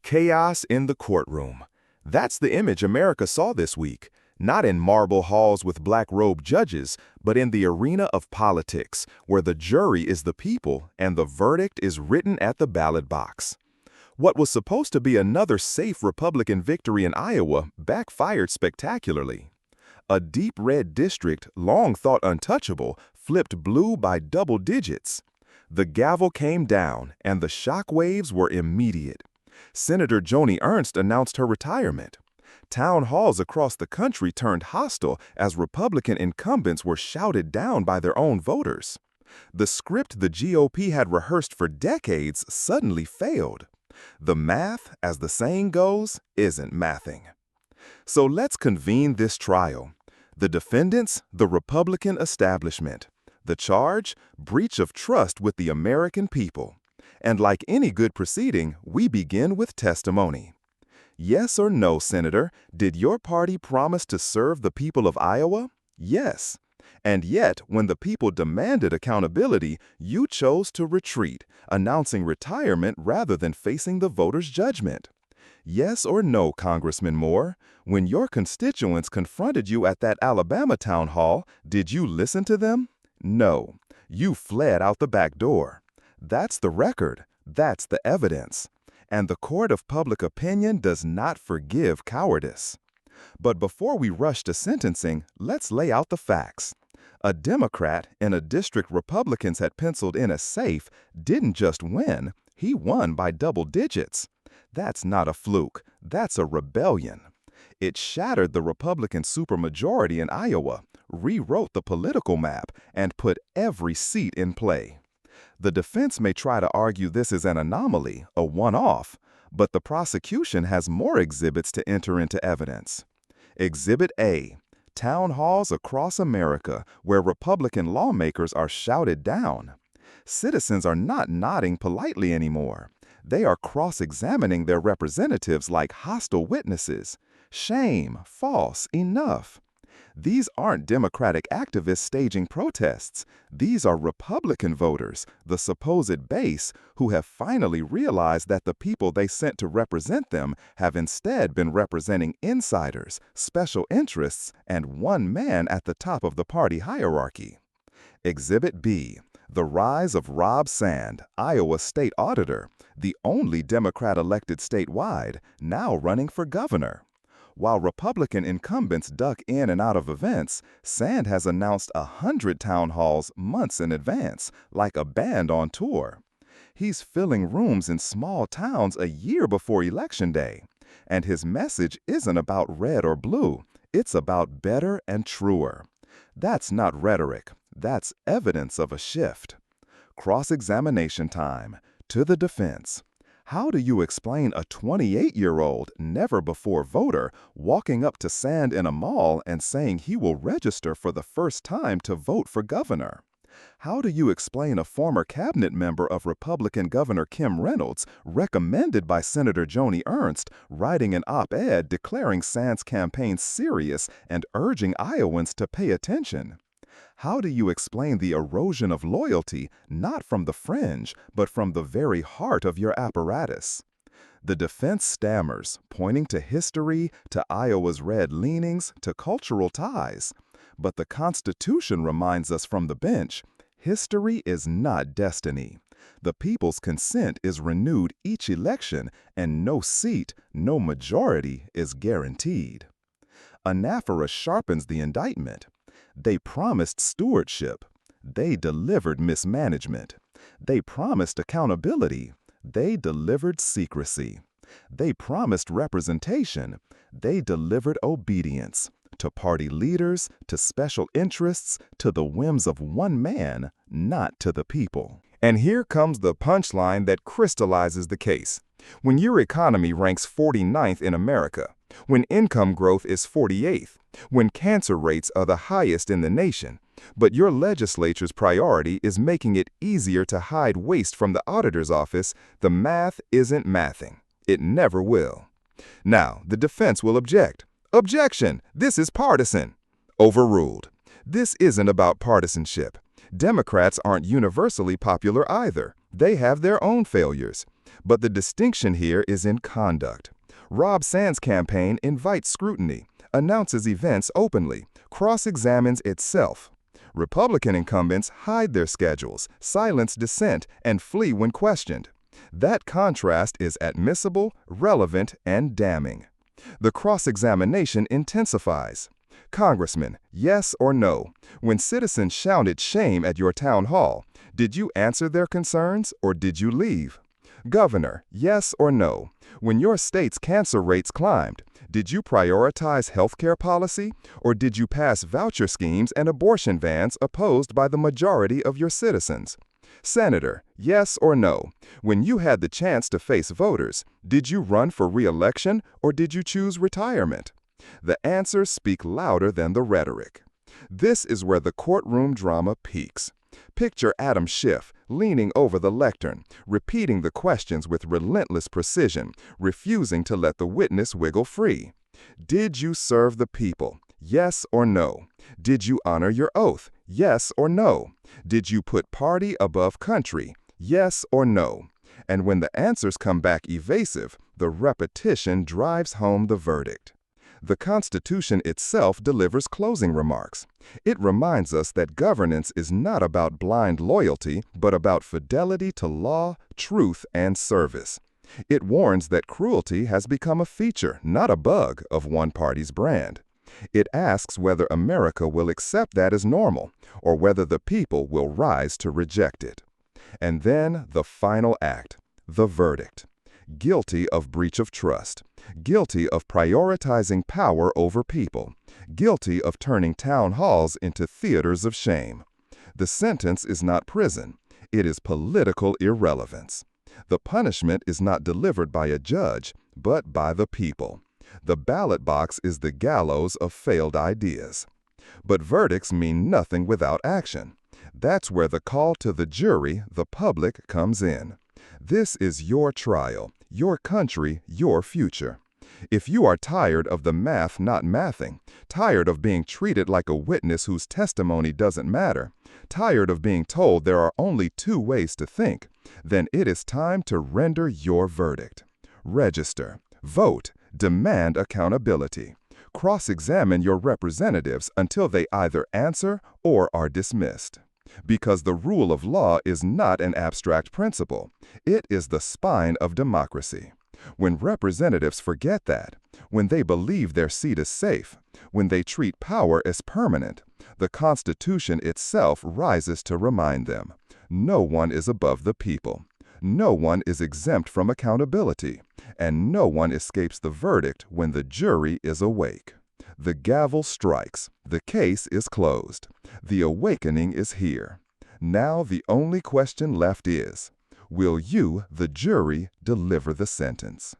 Chaos in the courtroom. That's the image America saw this week, not in marble halls with black-robed judges, but in the arena of politics, where the jury is the people and the verdict is written at the ballot box. What was supposed to be another safe Republican victory in Iowa backfired spectacularly. A deep red district, long thought untouchable, flipped blue by double digits. The gavel came down, and the shockwaves were immediate. Senator Joni Ernst announced her retirement. Town halls across the country turned hostile as Republican incumbents were shouted down by their own voters. The script the GOP had rehearsed for decades suddenly failed. The math, as the saying goes, isn't mathing. So let's convene this trial. The defendants, the Republican establishment. The charge, breach of trust with the American people. And like any good proceeding, we begin with testimony. Yes or no, Senator, did your party promise to serve the people of Iowa? Yes. And yet, when the people demanded accountability, you chose to retreat, announcing retirement rather than facing the voters' judgment. Yes or no, Congressman Moore, when your constituents confronted you at that Alabama town hall, did you listen to them? No. You fled out the back door. That's the record. That's the evidence. And the court of public opinion does not forgive cowardice. But before we rush to sentencing, let's lay out the facts. A Democrat in a district Republicans had penciled in as safe didn't just win, he won by double digits. That's not a fluke, that's a rebellion. It shattered the Republican supermajority in Iowa, rewrote the political map, and put every seat in play. The defense may try to argue this is an anomaly, a one-off, but the prosecution has more exhibits to enter into evidence. Exhibit A, town halls across America where Republican lawmakers are shouted down. Citizens are not nodding politely anymore. They are cross-examining their representatives like hostile witnesses. Shame, false, enough. These aren't Democratic activists staging protests. These are Republican voters, the supposed base, who have finally realized that the people they sent to represent them have instead been representing insiders, special interests, and one man at the top of the party hierarchy. Exhibit B, the rise of Rob Sand, Iowa State Auditor, the only Democrat elected statewide, now running for governor. While Republican incumbents duck in and out of events, Sand has announced 100 town halls months in advance, like a band on tour. He's filling rooms in small towns a year before Election Day. And his message isn't about red or blue, it's about better and truer. That's not rhetoric, that's evidence of a shift. Cross-examination time. To the defense. How do you explain a 28-year-old, never-before voter walking up to Sand in a mall and saying he will register for the first time to vote for governor? How do you explain a former cabinet member of Republican Governor Kim Reynolds, recommended by Senator Joni Ernst, writing an op-ed declaring Sand's campaign serious and urging Iowans to pay attention? How do you explain the erosion of loyalty, not from the fringe, but from the very heart of your apparatus? The defense stammers, pointing to history, to Iowa's red leanings, to cultural ties. But the Constitution reminds us from the bench, history is not destiny. The people's consent is renewed each election, and no seat, no majority is guaranteed. Anaphora sharpens the indictment. They promised stewardship. They delivered mismanagement. They promised accountability. They delivered secrecy. They promised representation. They delivered obedience. To party leaders, to special interests, to the whims of one man, not to the people. And here comes the punchline that crystallizes the case. When your economy ranks 49th in America, when income growth is 48th, when cancer rates are the highest in the nation, but your legislature's priority is making it easier to hide waste from the auditor's office, the math isn't mathing. It never will. Now, the defense will object. Objection! This is partisan. Overruled. This isn't about partisanship. Democrats aren't universally popular either. They have their own failures. But the distinction here is in conduct. Rob Sands' campaign invites scrutiny, announces events openly, cross-examines itself. Republican incumbents hide their schedules, silence dissent, and flee when questioned. That contrast is admissible, relevant, and damning. The cross-examination intensifies. Congressman, yes or no? When citizens shouted shame at your town hall, did you answer their concerns or did you leave? Governor, yes or no? When your state's cancer rates climbed, did you prioritize healthcare policy or did you pass voucher schemes and abortion bans opposed by the majority of your citizens? Senator, yes or no? When you had the chance to face voters, did you run for re-election or did you choose retirement? The answers speak louder than the rhetoric. This is where the courtroom drama peaks. Picture Adam Schiff leaning over the lectern, repeating the questions with relentless precision, refusing to let the witness wiggle free. Did you serve the people? Yes or no? Did you honor your oath? Yes or no? Did you put party above country? Yes or no? And when the answers come back evasive, the repetition drives home the verdict. The Constitution itself delivers closing remarks. It reminds us that governance is not about blind loyalty, but about fidelity to law, truth, and service. It warns that cruelty has become a feature, not a bug, of one party's brand. It asks whether America will accept that as normal, or whether the people will rise to reject it. And then the final act, the verdict. Guilty of breach of trust, guilty of prioritizing power over people, guilty of turning town halls into theaters of shame. The sentence is not prison, it is political irrelevance. The punishment is not delivered by a judge, but by the people. The ballot box is the gallows of failed ideas. But verdicts mean nothing without action. That's where the call to the jury, the public, comes in. This is your trial, your country, your future. If you are tired of the math not mathing, tired of being treated like a witness whose testimony doesn't matter, tired of being told there are only two ways to think, then it is time to render your verdict. Register, vote, demand accountability. Cross-examine your representatives until they either answer or are dismissed. Because the rule of law is not an abstract principle. It is the spine of democracy. When representatives forget that, when they believe their seat is safe, when they treat power as permanent, the Constitution itself rises to remind them. No one is above the people. No one is exempt from accountability, and no one escapes the verdict when the jury is awake. The gavel strikes. The case is closed. The awakening is here. Now the only question left is, will you, the jury, deliver the sentence?